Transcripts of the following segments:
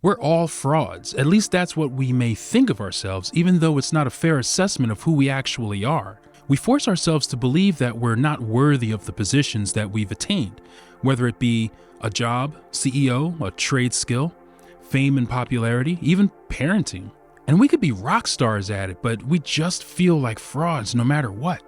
We're all frauds. At least that's what we may think of ourselves, even though it's not a fair assessment of who we actually are. We force ourselves to believe that we're not worthy of the positions that we've attained, whether it be a job, CEO, a trade skill, fame and popularity, even parenting. And we could be rock stars at it, but we just feel like frauds no matter what.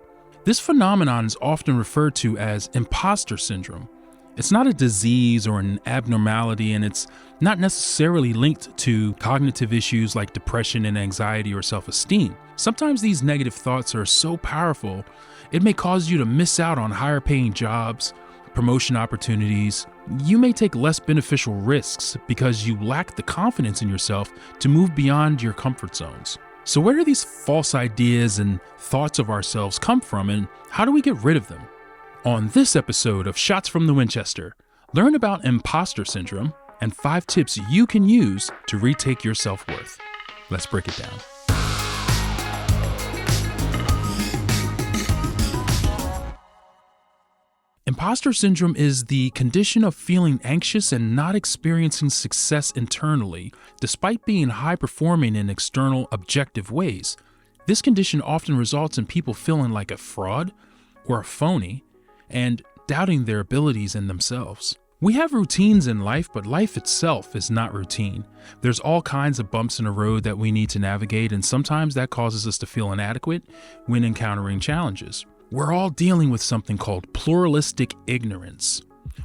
This phenomenon is often referred to as imposter syndrome. It's not a disease or an abnormality, and it's not necessarily linked to cognitive issues like depression and anxiety or self-esteem. Sometimes these negative thoughts are so powerful, it may cause you to miss out on higher paying jobs, promotion opportunities. You may take less beneficial risks because you lack the confidence in yourself to move beyond your comfort zones. So where do these false ideas and thoughts of ourselves come from, and how do we get rid of them? On this episode of Shots from the Winchester, learn about imposter syndrome and 5 tips you can use to retake your self-worth. Let's break it down. Imposter syndrome is the condition of feeling anxious and not experiencing success internally, despite being high-performing in external, objective ways. This condition often results in people feeling like a fraud or a phony and doubting their abilities in themselves. We have routines in life, but life itself is not routine. There's all kinds of bumps in the road that we need to navigate, and sometimes that causes us to feel inadequate when encountering challenges. We're all dealing with something called pluralistic ignorance.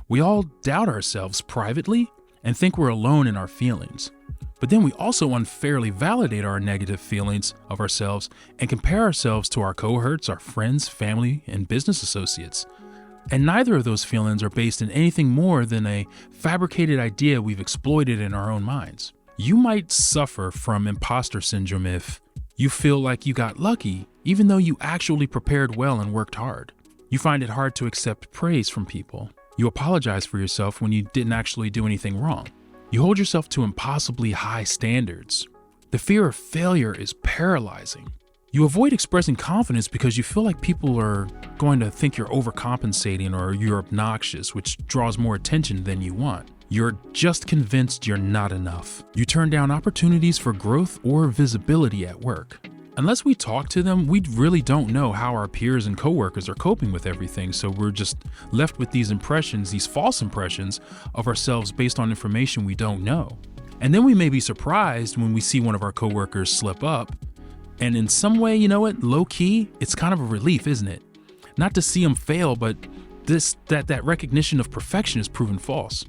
We all doubt ourselves privately and think we're alone in our feelings. But then we also unfairly validate our negative feelings of ourselves and compare ourselves to our cohorts, our friends, family, and business associates. And neither of those feelings are based in anything more than a fabricated idea we've exploited in our own minds. You might suffer from imposter syndrome if you feel like you got lucky, even though you actually prepared well and worked hard. You find it hard to accept praise from people. You apologize for yourself when you didn't actually do anything wrong. You hold yourself to impossibly high standards. The fear of failure is paralyzing. You avoid expressing confidence because you feel like people are going to think you're overcompensating or you're obnoxious, which draws more attention than you want. You're just convinced you're not enough. You turn down opportunities for growth or visibility at work. Unless we talk to them, we really don't know how our peers and coworkers are coping with everything, so we're just left with these impressions, these false impressions of ourselves based on information we don't know. And then we may be surprised when we see one of our coworkers slip up. And in some way, you know what, low key, it's kind of a relief, isn't it? Not to see them fail, but that recognition of perfection is proven false.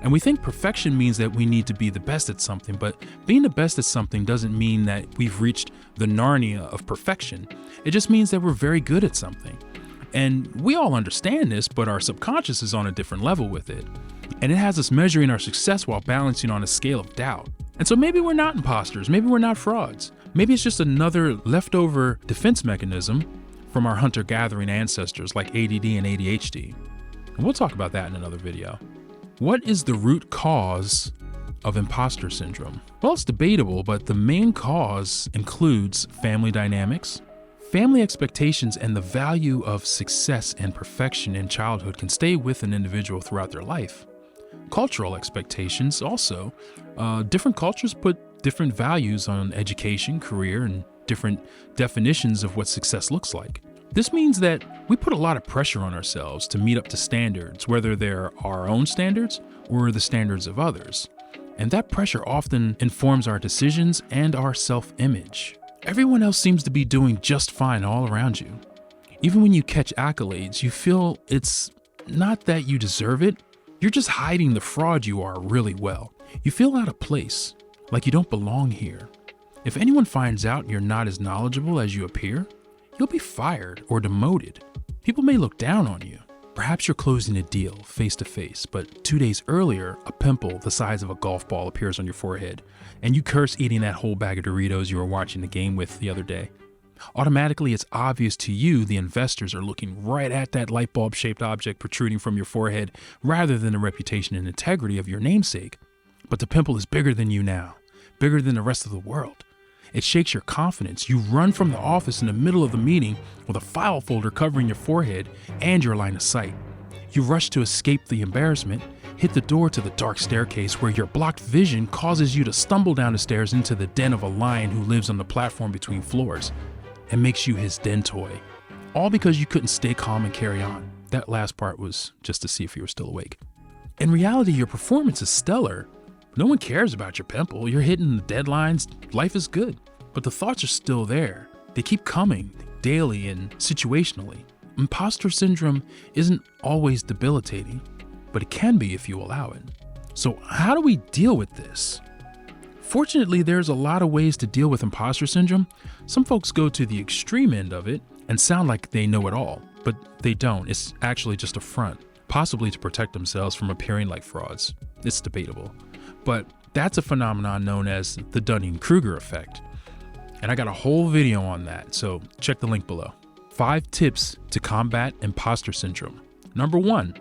And we think perfection means that we need to be the best at something, but being the best at something doesn't mean that we've reached the Narnia of perfection. It just means that we're very good at something. And we all understand this, but our subconscious is on a different level with it. And it has us measuring our success while balancing on a scale of doubt. And so maybe we're not imposters, maybe we're not frauds. Maybe it's just another leftover defense mechanism from our hunter-gathering ancestors like ADD and ADHD. And we'll talk about that in another video. What is the root cause of imposter syndrome? Well, it's debatable, but the main cause includes family dynamics. Family expectations and the value of success and perfection in childhood can stay with an individual throughout their life. Cultural expectations also. Different cultures put different values on education, career, and different definitions of what success looks like. This means that we put a lot of pressure on ourselves to meet up to standards, whether they're our own standards or the standards of others. And that pressure often informs our decisions and our self-image. Everyone else seems to be doing just fine all around you. Even when you catch accolades, you feel it's not that you deserve it. You're just hiding the fraud you are really well. You feel out of place, like you don't belong here. If anyone finds out you're not as knowledgeable as you appear, you'll be fired or demoted. People may look down on you. Perhaps you're closing a deal face to face, but 2 days earlier, a pimple the size of a golf ball appears on your forehead, and you curse eating that whole bag of Doritos you were watching the game with the other day. Automatically, it's obvious to you the investors are looking right at that light bulb shaped object protruding from your forehead rather than the reputation and integrity of your namesake. But the pimple is bigger than you now, bigger than the rest of the world. It shakes your confidence. You run from the office in the middle of the meeting with a file folder covering your forehead and your line of sight. You rush to escape the embarrassment, hit the door to the dark staircase where your blocked vision causes you to stumble down the stairs into the den of a lion who lives on the platform between floors and makes you his den toy. All because you couldn't stay calm and carry on. That last part was just to see if you were still awake. In reality, your performance is stellar. No one cares about your pimple. You're hitting the deadlines. Life is good. But the thoughts are still there. They keep coming daily and situationally. Imposter syndrome isn't always debilitating, but it can be if you allow it. So how do we deal with this? Fortunately, there's a lot of ways to deal with imposter syndrome. Some folks go to the extreme end of it and sound like they know it all, but they don't. It's actually just a front, possibly to protect themselves from appearing like frauds. It's debatable, but that's a phenomenon known as the Dunning-Kruger effect. And I got a whole video on that, so check the link below. 5 tips to combat imposter syndrome. Number 1,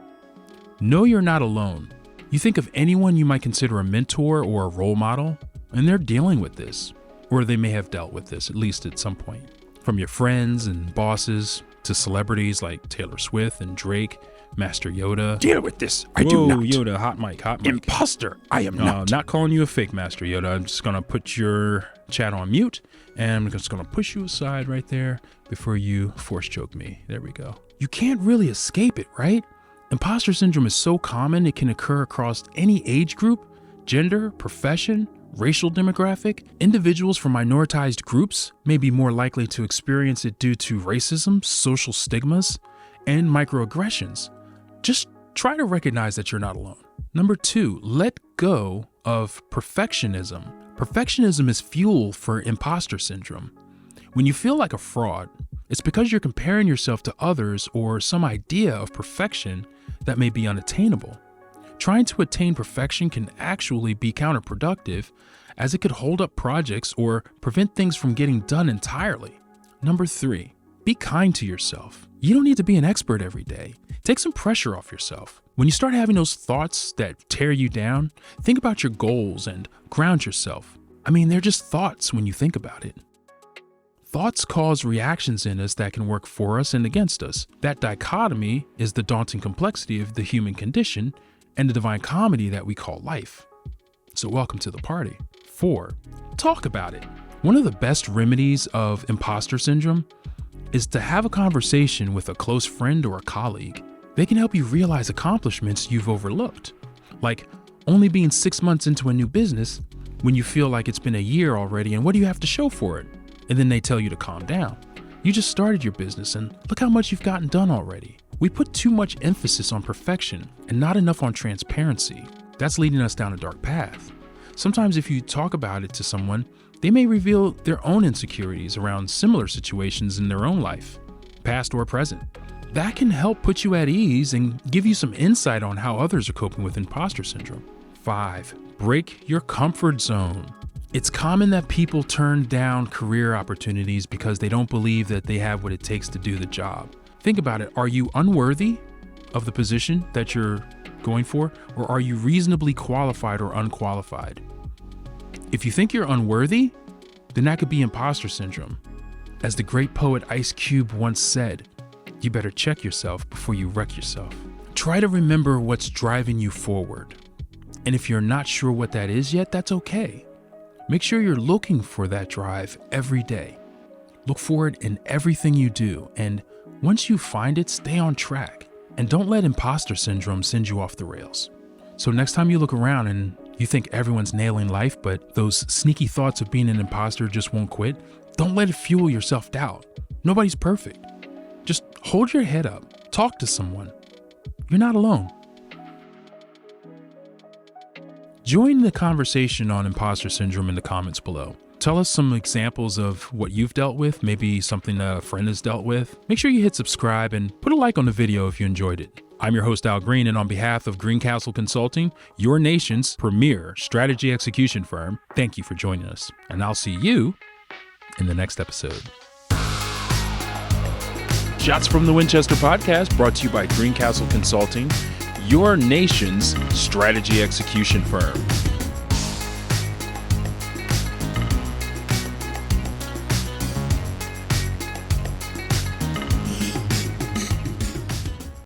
know you're not alone. You think of anyone you might consider a mentor or a role model, and they're dealing with this, or they may have dealt with this, at least at some point. From your friends and bosses to celebrities like Taylor Swift and Drake, Master Yoda. Deal with this. I do not. Yoda, hot mic. Imposter. I am not. Not calling you a fake Master Yoda. I'm just going to put your chat on mute, and I'm just going to push you aside right there before you force choke me. There we go. You can't really escape it, right? Imposter syndrome is so common it can occur across any age group, gender, profession, racial demographic. Individuals from minoritized groups may be more likely to experience it due to racism, social stigmas, and microaggressions. Just try to recognize that you're not alone. Number 2, let go of perfectionism. Perfectionism is fuel for imposter syndrome. When you feel like a fraud, it's because you're comparing yourself to others or some idea of perfection that may be unattainable. Trying to attain perfection can actually be counterproductive, as it could hold up projects or prevent things from getting done entirely. Number 3, be kind to yourself. You don't need to be an expert every day. Take some pressure off yourself. When you start having those thoughts that tear you down, think about your goals and ground yourself. I mean, they're just thoughts when you think about it. Thoughts cause reactions in us that can work for us and against us. That dichotomy is the daunting complexity of the human condition and the divine comedy that we call life. So welcome to the party. 4, talk about it. One of the best remedies of imposter syndrome is to have a conversation with a close friend or a colleague. They can help you realize accomplishments you've overlooked, like only being 6 months into a new business when you feel like it's been a year already and what do you have to show for it? And then they tell you to calm down. You just started your business and look how much you've gotten done already. We put too much emphasis on perfection and not enough on transparency. That's leading us down a dark path. Sometimes if you talk about it to someone, they may reveal their own insecurities around similar situations in their own life, past or present. That can help put you at ease and give you some insight on how others are coping with imposter syndrome. 5, break your comfort zone. It's common that people turn down career opportunities because they don't believe that they have what it takes to do the job. Think about it. Are you unworthy of the position that you're going for, or are you reasonably qualified or unqualified? If you think you're unworthy, then that could be imposter syndrome. As the great poet Ice Cube once said, you better check yourself before you wreck yourself. Try to remember what's driving you forward. And if you're not sure what that is yet, that's okay. Make sure you're looking for that drive every day. Look for it in everything you do, and once you find it, stay on track. And don't let imposter syndrome send you off the rails. So next time you look around and you think everyone's nailing life, but those sneaky thoughts of being an imposter just won't quit, don't let it fuel your self-doubt. Nobody's perfect. Just hold your head up. Talk to someone. You're not alone. Join the conversation on imposter syndrome in the comments below. Tell us some examples of what you've dealt with, maybe something a friend has dealt with. Make sure you hit subscribe and put a like on the video if you enjoyed it. I'm your host, Al Green, and on behalf of Greencastle Consulting, your nation's premier strategy execution firm, thank you for joining us. And I'll see you in the next episode. Shots from the Winchester podcast brought to you by Greencastle Consulting, your nation's strategy execution firm.